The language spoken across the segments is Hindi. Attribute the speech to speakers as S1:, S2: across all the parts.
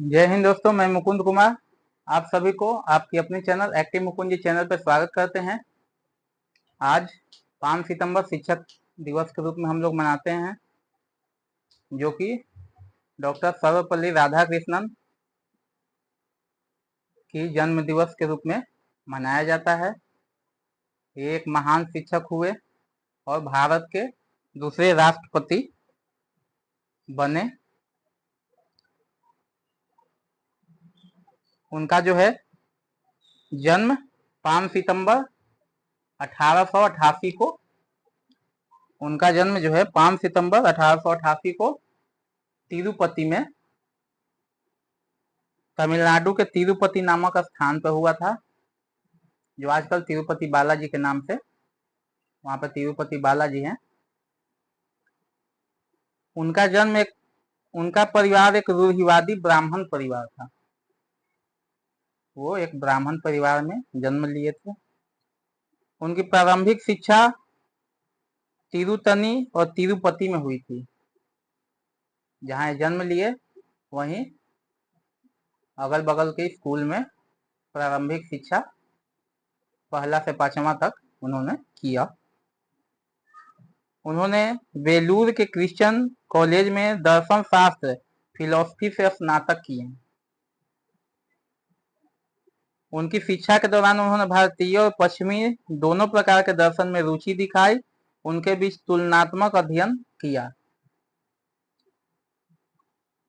S1: जय हिंद दोस्तों, मैं मुकुंद कुमार आप सभी को आपकी अपनी चैनल एक्टिव मुकुंद जी चैनल पर स्वागत करते हैं। आज 5 सितंबर शिक्षक दिवस के रूप में हम लोग मनाते हैं, जो कि डॉक्टर सर्वपल्ली राधाकृष्णन की जन्म दिवस के रूप में मनाया जाता है। ये एक महान शिक्षक हुए और भारत के दूसरे राष्ट्रपति बने। उनका जो है जन्म 5 सितंबर 1888 को उनका जन्म जो है 5 सितंबर 1888 को तिरुपति में, तमिलनाडु के तिरुपति नामक स्थान पर हुआ था, जो आजकल तिरुपति बालाजी के नाम से वहां पर तिरुपति बालाजी हैं। उनका जन्म उनका परिवार एक रूढ़िवादी ब्राह्मण परिवार था। वो एक ब्राह्मण परिवार में जन्म लिए थे। उनकी प्रारंभिक शिक्षा तिरुतनी और तिरुपति में हुई थी। जहां जन्म लिए वहीं अगल बगल के स्कूल में प्रारंभिक शिक्षा 1 से 5वां तक उन्होंने किया। उन्होंने वेलूर के क्रिश्चियन कॉलेज में दर्शन शास्त्र फिलॉसफी से स्नातक किए। उनकी शिक्षा के दौरान उन्होंने भारतीय और पश्चिमी दोनों प्रकार के दर्शन में रुचि दिखाई। उनके बीच तुलनात्मक अध्ययन किया।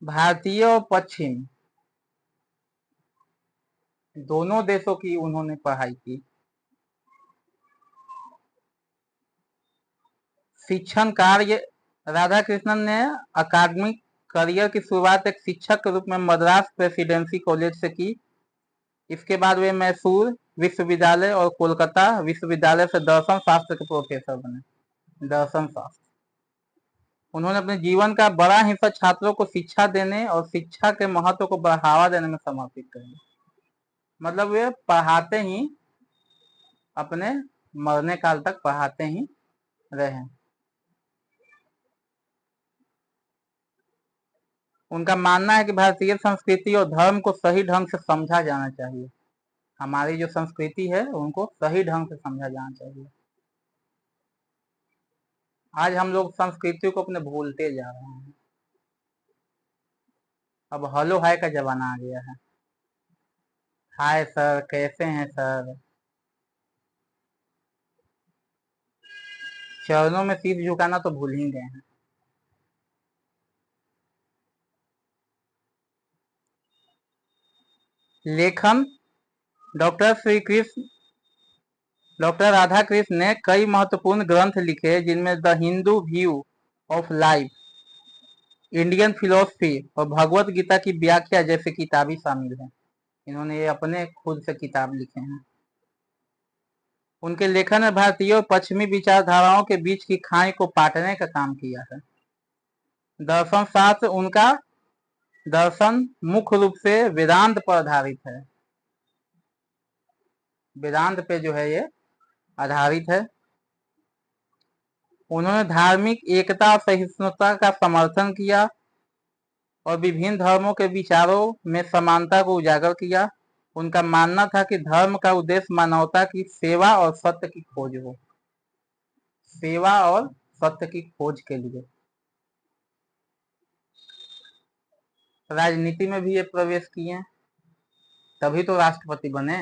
S1: भारतीय और पश्चिम दोनों देशों की उन्होंने पढ़ाई की। शिक्षण कार्य राधाकृष्णन ने अकादमिक करियर की शुरुआत एक शिक्षक के रूप में मद्रास प्रेसिडेंसी कॉलेज से की। इसके बाद वे मैसूर विश्वविद्यालय और कोलकाता विश्वविद्यालय से दर्शन शास्त्र के प्रोफेसर बने। दर्शन शास्त्र उन्होंने अपने जीवन का बड़ा हिस्सा छात्रों को शिक्षा देने और शिक्षा के महत्व को बढ़ावा देने में समर्पित कर दिया। मतलब वे पढ़ाते ही, अपने मरने काल तक पढ़ाते ही रहे। उनका मानना है कि भारतीय संस्कृति और धर्म को सही ढंग से समझा जाना चाहिए। हमारी जो संस्कृति है उनको सही ढंग से समझा जाना चाहिए। आज हम लोग संस्कृति को अपने भूलते जा रहे हैं। अब हेलो हाय का जमाना आ गया है। हाय सर, कैसे हैं सर। चरणों में शीश झुकाना तो भूल ही गए हैं। लेखन डॉक्टर श्री कृष्ण डॉक्टर राधाकृष्ण ने कई महत्वपूर्ण ग्रंथ लिखे, जिनमें the Hindu view of life, Indian philosophy और भगवत गीता की व्याख्या जैसे किताबें शामिल हैं। इन्होंने ये अपने खुद से किताब लिखे हैं। उनके लेखन में भारतीय और पश्चिमी विचारधाराओं के बीच की खाई को पाटने का काम किया है। दर्शन शास्त्र उनका दर्शन मुख्य रूप से वेदांत पर आधारित है। वेदांत पे जो है ये आधारित है। उन्होंने धार्मिक एकता और सहिष्णुता का समर्थन किया और विभिन्न धर्मों के विचारों में समानता को उजागर किया। उनका मानना था कि धर्म का उद्देश्य मानवता की सेवा और सत्य की खोज हो। सेवा और सत्य की खोज के लिए राजनीति में भी ये प्रवेश किए, तभी तो राष्ट्रपति बने।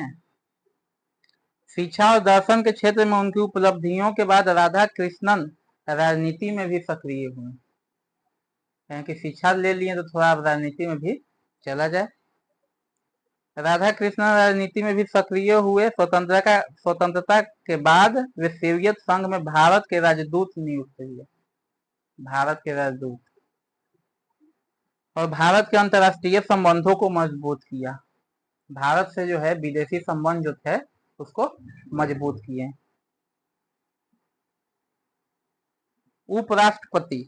S1: शिक्षा और दर्शन के क्षेत्र में उनकी उपलब्धियों के बाद राधा कृष्णन राजनीति में भी सक्रिय हुए। कि शिक्षा ले लिए तो थोड़ा राजनीति में भी चला जाए। राधा कृष्णन राजनीति में भी सक्रिय हुए। स्वतंत्रता के बाद वे सोवियत संघ में भारत के राजदूत नियुक्त हुए। भारत के राजदूत और भारत के अंतर्राष्ट्रीय संबंधों को मजबूत किया। भारत से जो है विदेशी संबंध जो थे उसको मजबूत किए। उपराष्ट्रपति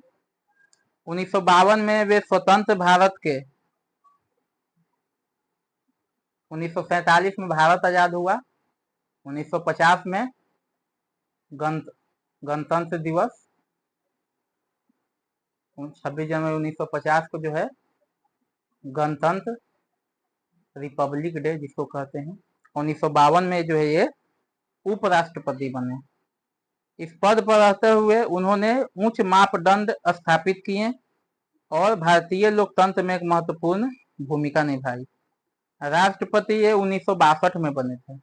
S1: 1952 में वे स्वतंत्र भारत के 1947 में भारत आजाद हुआ। 1950 में गणतंत्र दिवस 26 जनवरी 1950 को जो है गणतंत्र रिपब्लिक डे जिसको कहते हैं। 1952 में जो है ये उपराष्ट्रपति बने। इस पद पर रहते हुए उन्होंने उच्च मापदंड स्थापित किए और भारतीय लोकतंत्र में एक महत्वपूर्ण भूमिका निभाई। राष्ट्रपति ये 1962 में बने थे।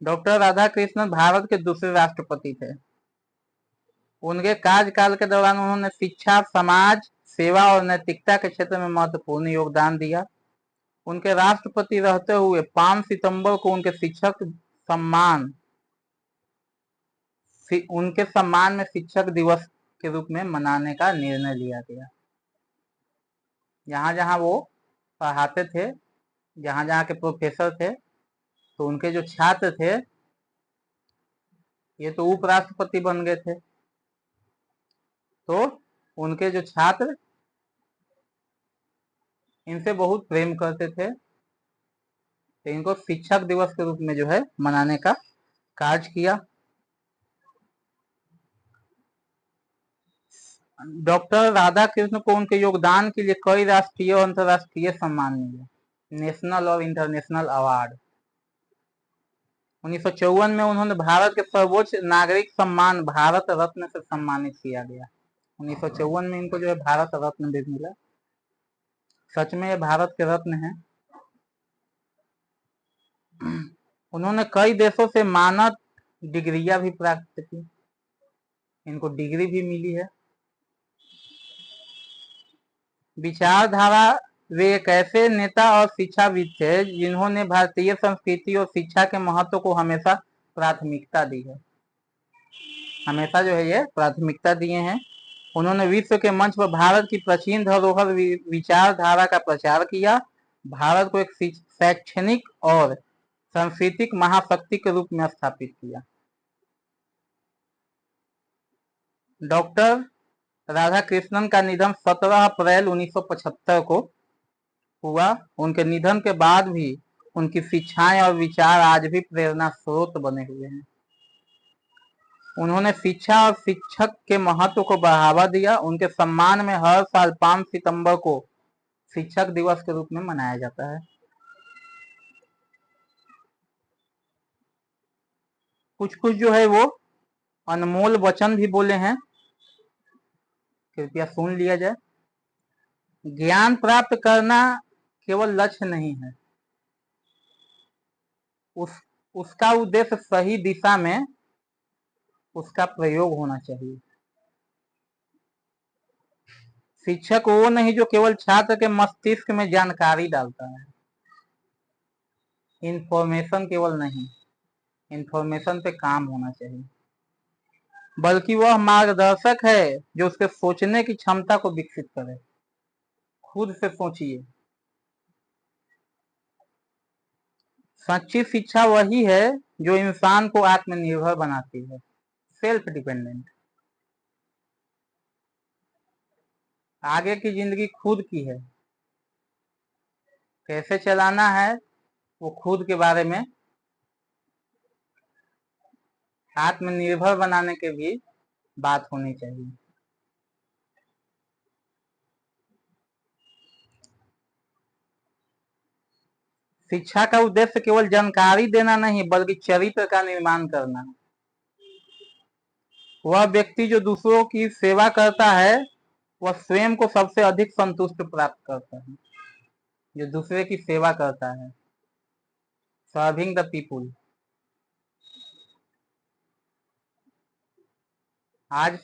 S1: डॉक्टर राधाकृष्णन भारत के दूसरे राष्ट्रपति थे। उनके कार्यकाल के दौरान उन्होंने शिक्षा, समाज सेवा और नैतिकता के क्षेत्र में महत्वपूर्ण योगदान दिया। उनके राष्ट्रपति रहते हुए 5 सितंबर को उनके सम्मान में शिक्षक दिवस के रूप में मनाने का निर्णय लिया गया। जहां जहां वो पढ़ाते थे, जहां जहां के प्रोफेसर थे, तो उनके जो छात्र थे ये तो उपराष्ट्रपति बन गए थे, तो उनके जो छात्र इनसे बहुत प्रेम करते थे, तो इनको शिक्षक दिवस के रूप में जो है मनाने का कार्य किया। डॉक्टर राधाकृष्ण को उनके योगदान के लिए कई राष्ट्रीय और अंतर्राष्ट्रीय सम्मान मिले, नेशनल और इंटरनेशनल अवार्ड। 1954 में उन्होंने भारत के सर्वोच्च नागरिक सम्मान भारत रत्न से सम्मानित किया गया। 1954 में इनको जो है भारत रत्न भी मिला। सच में ये भारत के रत्न हैं। उन्होंने कई देशों से मानद डिग्रियां भी प्राप्त की, इनको डिग्री भी मिली है। विचारधारा वे एक ऐसे नेता और शिक्षाविद थे जिन्होंने भारतीय संस्कृति और शिक्षा के महत्व को हमेशा प्राथमिकता दी है, हमेशा जो है ये प्राथमिकता दिए हैं। उन्होंने विश्व के मंच पर भारत की प्राचीन धरोहर विचारधारा का प्रचार किया, भारत को एक शैक्षणिक और सांस्कृतिक महाशक्ति के रूप में स्थापित किया। डॉक्टर राधाकृष्णन का निधन 17 अप्रैल 1975 को हुआ। उनके निधन के बाद भी उनकी शिक्षाएं और विचार आज भी प्रेरणा स्रोत बने हुए हैं। उन्होंने शिक्षा और शिक्षक के महत्व को बढ़ावा दिया। उनके सम्मान में हर साल 5 सितंबर को शिक्षक दिवस के रूप में मनाया जाता है। कुछ कुछ जो है वो अनमोल वचन भी बोले हैं, कृपया सुन लिया जाए। ज्ञान प्राप्त करना केवल लक्ष्य नहीं है, उसका उद्देश्य सही दिशा में उसका प्रयोग होना चाहिए। शिक्षक वो नहीं जो केवल छात्र के मस्तिष्क में जानकारी डालता है, इंफॉर्मेशन केवल नहीं, इंफॉर्मेशन पे काम होना चाहिए, बल्कि वह मार्गदर्शक है जो उसके सोचने की क्षमता को विकसित करे। खुद से सोचिए। सच्ची शिक्षा वही है जो इंसान को आत्मनिर्भर बनाती है, सेल्फ डिपेंडेंट। आगे की जिंदगी खुद की है, कैसे चलाना है वो खुद के बारे में, आत्मनिर्भर बनाने के भी बात होनी चाहिए। शिक्षा का उद्देश्य केवल जानकारी देना नहीं बल्कि चरित्र का निर्माण करना है। वह व्यक्ति जो दूसरों की सेवा करता है वह स्वयं को सबसे अधिक संतुष्ट प्राप्त करता है। जो दूसरे की सेवा करता है, सर्विंग द पीपुल। आज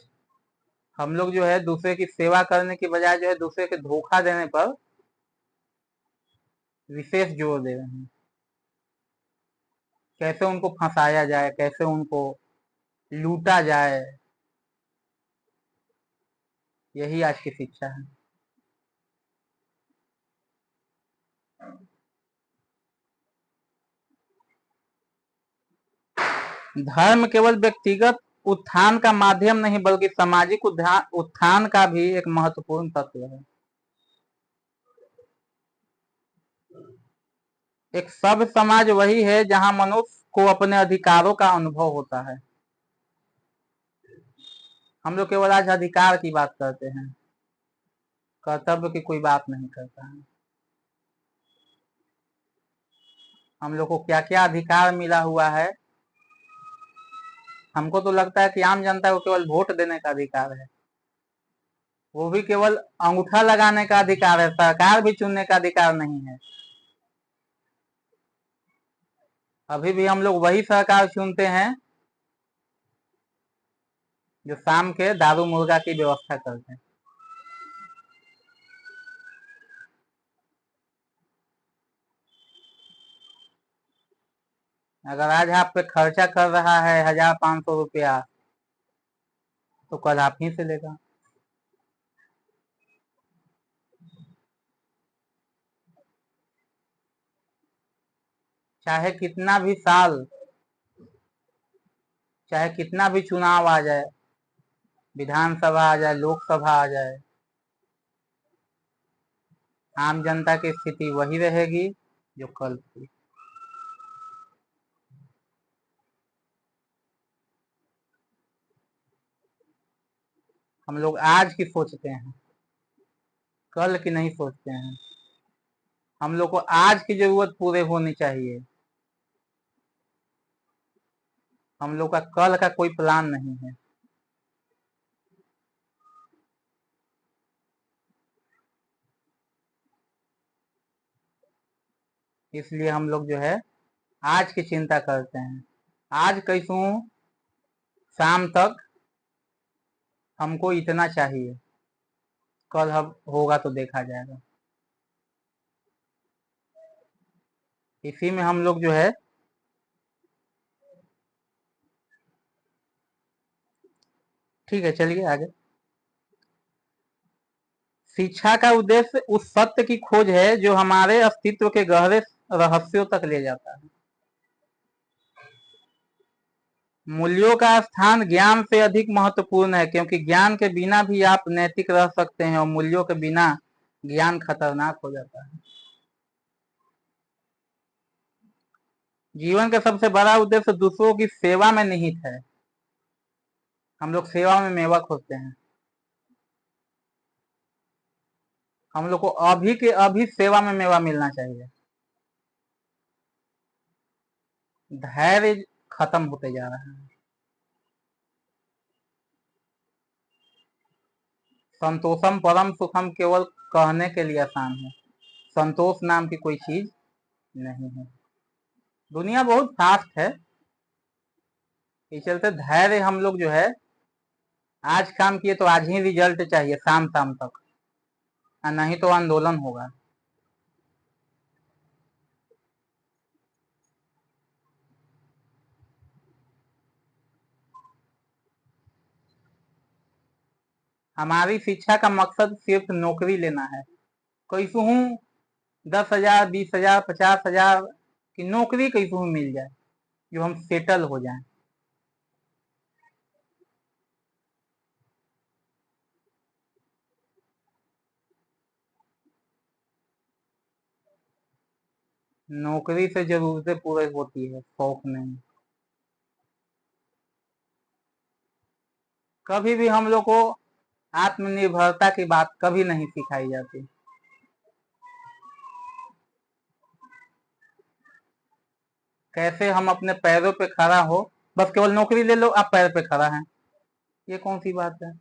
S1: हम लोग जो है दूसरे की सेवा करने की बजाय जो है दूसरे के धोखा देने पर विशेष जोर दे रहे हैं। कैसे उनको फंसाया जाए, कैसे उनको लूटा जाए, यही आज की शिक्षा है। धर्म केवल व्यक्तिगत उत्थान का माध्यम नहीं बल्कि सामाजिक उत्थान का भी एक महत्वपूर्ण तत्व है। एक सभ्य समाज वही है जहां मनुष्य को अपने अधिकारों का अनुभव होता है। हम लोग केवल आज अधिकार की बात करते हैं, कर्तव्य की कोई बात नहीं करता है। हम लोग को क्या क्या अधिकार मिला हुआ है। हमको तो लगता है कि आम जनता को केवल वोट देने का अधिकार है, वो भी केवल अंगूठा लगाने का अधिकार है, सरकार भी चुनने का अधिकार नहीं है। अभी भी हम लोग वही सरकार चुनते हैं जो शाम के दारू मुर्गा की व्यवस्था करते हैं। अगर आज आप पे खर्चा कर रहा है 1,500 रुपया, तो कल आप ही से लेगा। चाहे कितना भी साल, चाहे कितना भी चुनाव आ जाए, विधानसभा आ जाए, लोकसभा आ जाए, आम जनता की स्थिति वही रहेगी जो कल थी। हम लोग आज की सोचते हैं, कल की नहीं सोचते हैं। हम लोग को आज की जरूरत पूरे होनी चाहिए। हम लोग का कल का कोई प्लान नहीं है। इसलिए हम लोग जो है आज की चिंता करते हैं। आज कैसू शाम तक हमको इतना चाहिए, कल अब होगा तो देखा जाएगा। इसी में हम लोग जो है ठीक है, चलिए आगे। शिक्षा का उद्देश्य उस सत्य की खोज है जो हमारे अस्तित्व के गहरे रहस्यों तक ले जाता है। मूल्यों का स्थान ज्ञान से अधिक महत्वपूर्ण है, क्योंकि ज्ञान के बिना भी आप नैतिक रह सकते हैं और मूल्यों के बिना ज्ञान खतरनाक हो जाता है। जीवन का सबसे बड़ा उद्देश्य दूसरों की सेवा में निहित है। हम लोग सेवा में मेवा खोजते हैं। हम लोग को अभी के अभी सेवा में मेवा मिलना चाहिए। धैर्य खत्म होते जा रहा है। संतोषम परम सुखम केवल कहने के लिए आसान है, संतोष नाम की कोई चीज नहीं है। दुनिया बहुत फास्ट है, इस चलते धैर्य हम लोग जो है आज काम किए तो आज ही रिजल्ट चाहिए, शाम शाम तक, और नहीं तो आंदोलन होगा। हमारी शिक्षा का मकसद सिर्फ नौकरी लेना है। कैसू हूँ 10,000, 20,000, 50,000 की नौकरी कैसू मिल जाए जो हम सेटल हो जाएं। नौकरी से जरूरतें पूरी होती है, शौक नहीं। कभी भी हम लोग को आत्मनिर्भरता की बात कभी नहीं सिखाई जाती। कैसे हम अपने पैरों पे खड़ा हो, बस केवल नौकरी ले लो आप पैर पे खड़ा है, ये कौन सी बात है।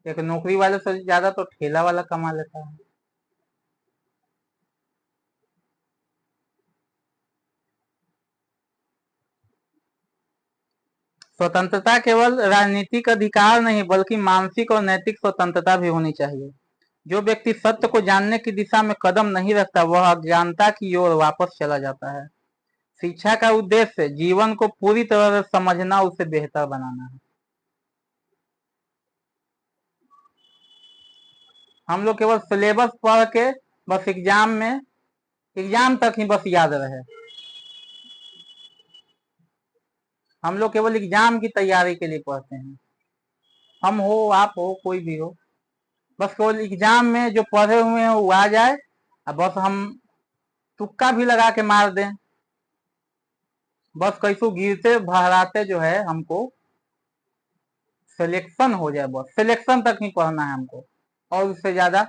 S1: एक नौकरी वाले से ज्यादा तो ठेला वाला कमा लेता है। स्वतंत्रता केवल राजनीतिक अधिकार नहीं बल्कि मानसिक और नैतिक स्वतंत्रता भी होनी चाहिए। जो व्यक्ति सत्य को जानने की दिशा में कदम नहीं रखता वह अज्ञानता की ओर वापस चला जाता है। शिक्षा का उद्देश्य जीवन को पूरी तरह से समझना, उसे बेहतर बनाना है। हम लोग केवल सिलेबस पढ़ के बस एग्जाम में, एग्जाम तक ही बस याद रहे। हम लोग केवल एग्जाम की तैयारी के लिए पढ़ते हैं। हम हो, आप हो, कोई भी हो, बस केवल एग्जाम में जो पढ़े हुए हैं वो आ जाए, और बस हम तुक्का भी लगा के मार दें। बस कैसो गिरते भराते जो है हमको सिलेक्शन हो जाए, बस सिलेक्शन तक ही पढ़ना है हमको, और उससे ज्यादा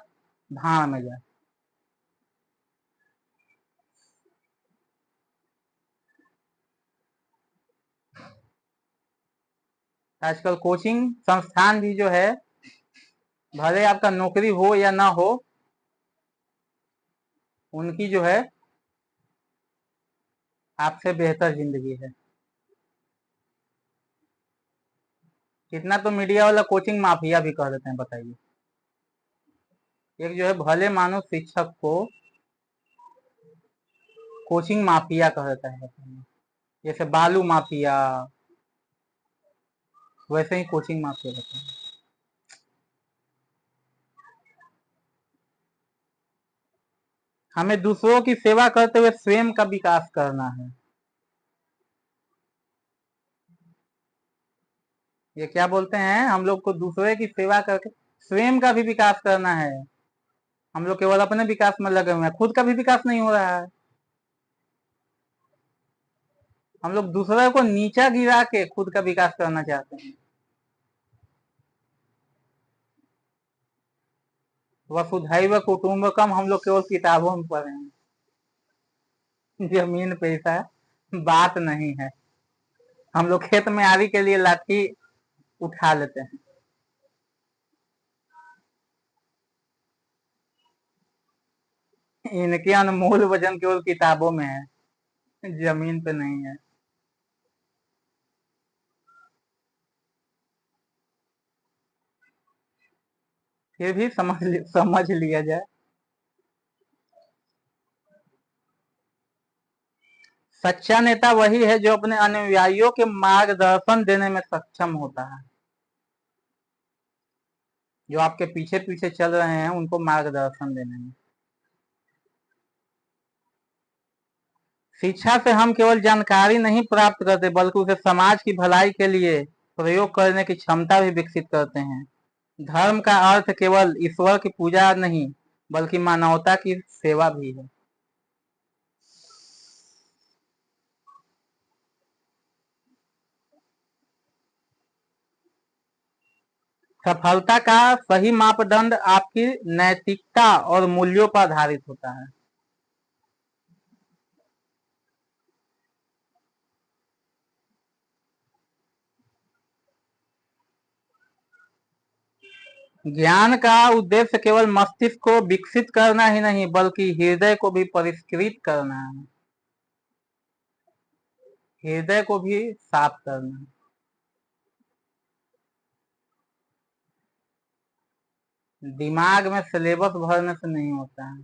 S1: भाड़ में जाए। आजकल कोचिंग संस्थान भी जो है, भले आपका नौकरी हो या ना हो, उनकी जो है आपसे बेहतर जिंदगी है। कितना तो मीडिया वाला कोचिंग माफिया भी कह देते हैं, बताइए। एक जो है भले मानो शिक्षक को कोचिंग माफिया कह देता है, बताइए। जैसे बालू माफिया, वैसे ही कोचिंग माफिया बताइए। हमें दूसरों की सेवा करते हुए स्वयं का विकास करना है। ये क्या बोलते हैं, हम लोग को दूसरे की सेवा करके स्वयं का भी विकास करना है। हम लोग केवल अपने विकास में लगे हुए हैं, खुद का भी विकास नहीं हो रहा है। हम लोग दूसरे को नीचा गिरा के खुद का विकास करना चाहते हैं। वसुधैव कुटुंबकम हम लोग केवल किताबों में पढ़े हैं, जमीन पैसा बात नहीं है। हम लोग खेत में आरी के लिए लाठी उठा लेते हैं। इनके अनमोल वजन केवल किताबों में है, जमीन पे नहीं है। फिर भी समझ लिया जाए। सच्चा नेता वही है जो अपने अनुयायियों के मार्गदर्शन देने में सक्षम होता है। जो आपके पीछे पीछे चल रहे हैं, उनको मार्गदर्शन देने में। शिक्षा से हम केवल जानकारी नहीं प्राप्त करते, बल्कि उसे समाज की भलाई के लिए प्रयोग करने की क्षमता भी विकसित करते हैं। धर्म का अर्थ केवल ईश्वर की पूजा नहीं, बल्कि मानवता की सेवा भी है। सफलता का सही मापदंड आपकी नैतिकता और मूल्यों पर आधारित होता है। ज्ञान का उद्देश्य केवल मस्तिष्क को विकसित करना ही नहीं, बल्कि हृदय को भी परिष्कृत करना है। हृदय को भी साफ करना है। दिमाग में सिलेबस भरने से नहीं होता है।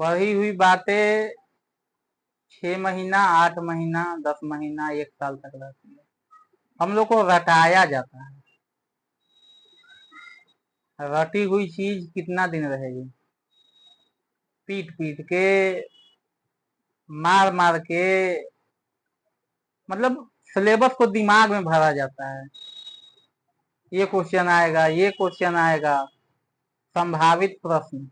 S1: पढ़ी हुई बातें 6 महीना, 8 महीना, 10 महीना, 1 साल तक रहती है। हम लोग को रटाया जाता है। रटी हुई चीज कितना दिन रहेगी? पीट पीट के, मार मार के, मतलब सिलेबस को दिमाग में भरा जाता है। ये क्वेश्चन आएगा, ये क्वेश्चन आएगा, संभावित प्रश्न।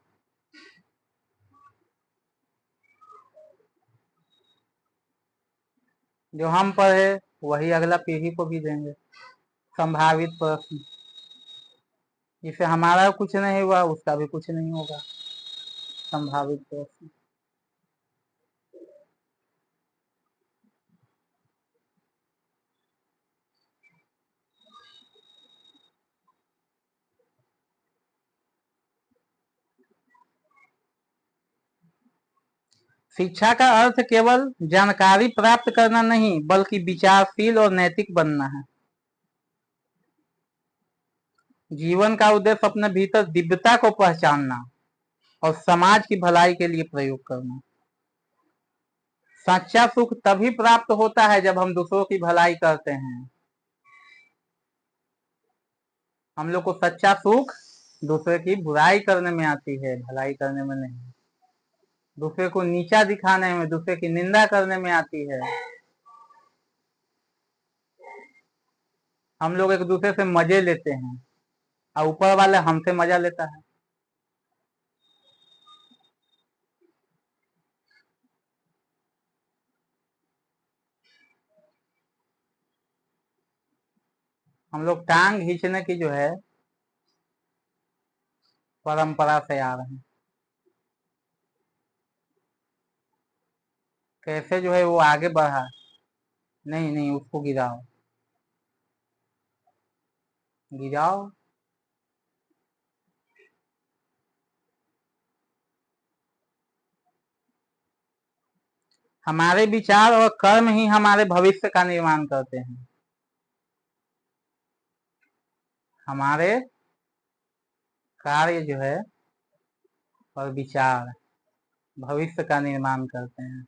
S1: जो हम पढ़े वही अगला पीढ़ी को भी देंगे, संभावित प्रश्न। जिसे हमारा कुछ नहीं हुआ, उसका भी कुछ नहीं होगा, संभावित प्रश्न। शिक्षा का अर्थ केवल जानकारी प्राप्त करना नहीं, बल्कि विचारशील और नैतिक बनना है। जीवन का उद्देश्य अपने भीतर दिव्यता को पहचानना और समाज की भलाई के लिए प्रयोग करना। सच्चा सुख तभी प्राप्त होता है जब हम दूसरों की भलाई करते हैं। हम लोग को सच्चा सुख दूसरे की बुराई करने में आती है, भलाई करने में नहीं। दूसरे को नीचा दिखाने में, दूसरे की निंदा करने में आती है। हम लोग एक दूसरे से मजे लेते हैं और ऊपर वाला हमसे मजा लेता है। हम लोग टांग खींचने की जो है परंपरा से आ रहे हैं। कैसे जो है वो आगे बढ़ा? नहीं नहीं, उसको गिराओ, गिराओ। हमारे विचार और कर्म ही हमारे भविष्य का निर्माण करते हैं। हमारे कार्य जो है और विचार भविष्य का निर्माण करते हैं।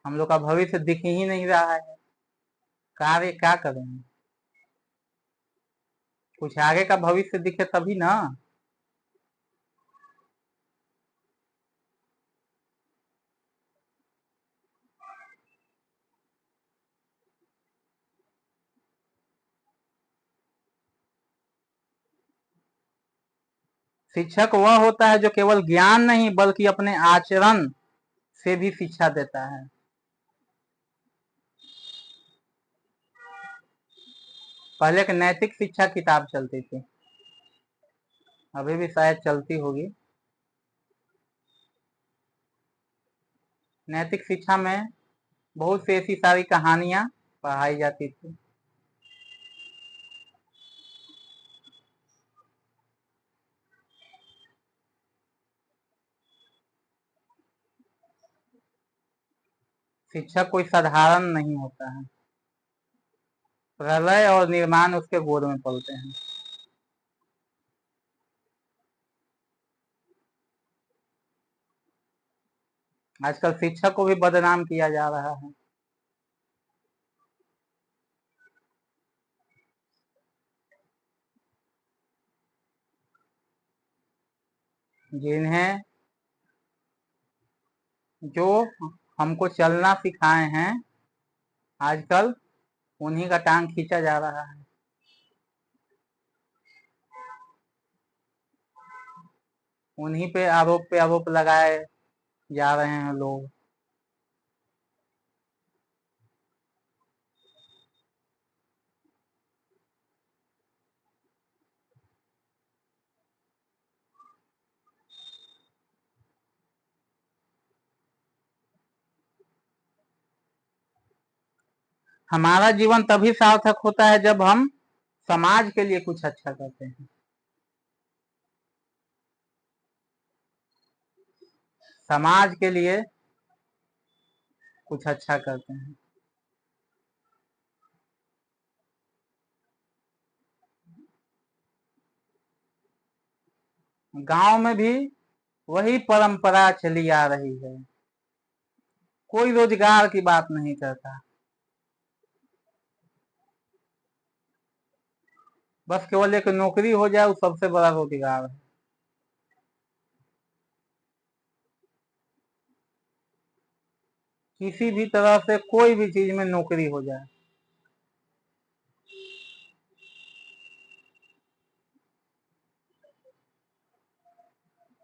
S1: हम लोग का भविष्य दिख ही नहीं रहा है, कार्य क्या करेंगे? कुछ आगे का भविष्य दिखे तभी ना। शिक्षक वह होता है जो केवल ज्ञान नहीं बल्कि अपने आचरण से भी शिक्षा देता है। पहले एक नैतिक शिक्षा किताब चलती थी, अभी भी शायद चलती होगी। नैतिक शिक्षा में बहुत सी ऐसी सारी कहानियां पढ़ाई जाती थी। शिक्षक कोई साधारण नहीं होता है, प्रलय और निर्माण उसके गोद में पलते हैं। आजकल शिक्षक को भी बदनाम किया जा रहा है। जिन्हें जो हमको चलना सिखाए हैं, आजकल उन्हीं का टांग खींचा जा रहा है। उन्हीं पे आरोप लगाए जा रहे हैं लोग। हमारा जीवन तभी सार्थक होता है जब हम समाज के लिए कुछ अच्छा करते हैं। समाज के लिए कुछ अच्छा करते हैं। गांव में भी वही परंपरा चली आ रही है, कोई रोजगार की बात नहीं करता, बस केवल एक नौकरी हो जाए वो सबसे बड़ा रोजगार है। किसी भी तरह से कोई भी चीज में नौकरी हो जाए।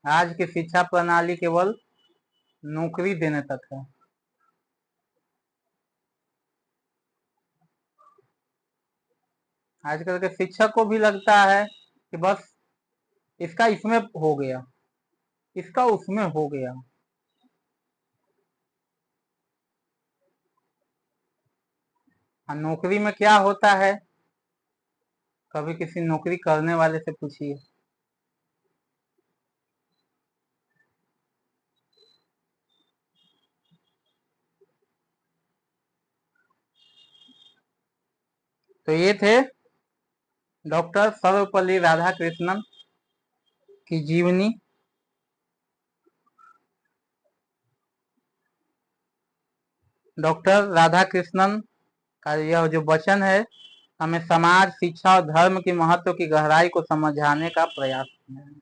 S1: आज की शिक्षा प्रणाली केवल नौकरी देने तक है। आजकल के शिक्षक को भी लगता है कि बस इसका इसमें हो गया, इसका उसमें हो गया। नौकरी में क्या होता है, कभी किसी नौकरी करने वाले से पूछिए। तो ये थे डॉक्टर सर्वपल्ली राधाकृष्णन की जीवनी। डॉक्टर राधाकृष्णन का यह जो वचन है हमें समाज, शिक्षा और धर्म की महत्व की गहराई को समझाने का प्रयास किया है।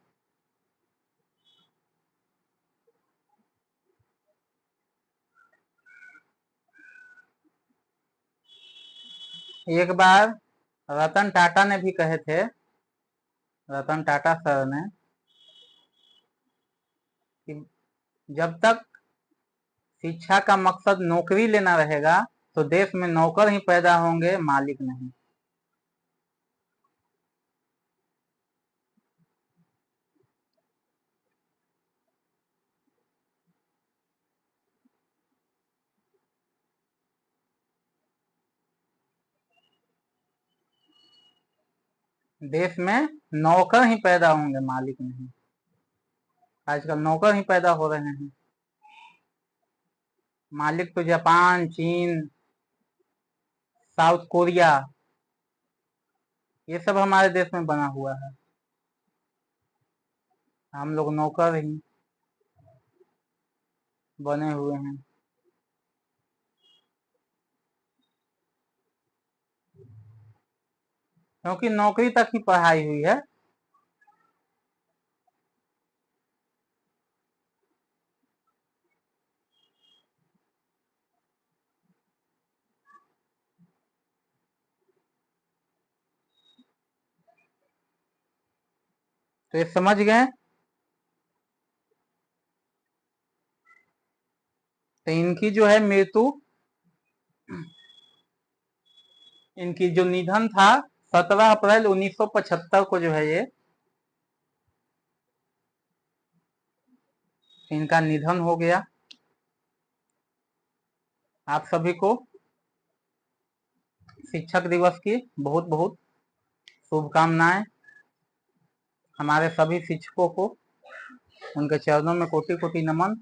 S1: एक बार रतन टाटा ने भी कहे थे, रतन टाटा सर ने, कि जब तक शिक्षा का मकसद नौकरी लेना रहेगा तो देश में नौकर ही पैदा होंगे, मालिक नहीं। देश में नौकर ही पैदा होंगे, मालिक नहीं। आजकल नौकर ही पैदा हो रहे हैं। मालिक तो जापान, चीन, साउथ कोरिया, ये सब हमारे देश में बना हुआ है। हम लोग नौकर ही बने हुए हैं। क्योंकि नौकरी तक ही पढ़ाई हुई है। तो ये समझ गए। तो इनकी जो है मृत्यु, इनकी जो निधन था 17 अप्रैल 1975 को जो है ये इनका निधन हो गया। आप सभी को शिक्षक दिवस की बहुत बहुत शुभकामनाएं। हमारे सभी शिक्षकों को उनके चरणों में कोटि कोटि नमन।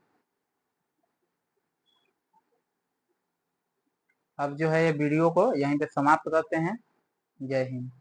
S1: अब जो है ये वीडियो को यहीं पे समाप्त करते हैं। जय हिंद।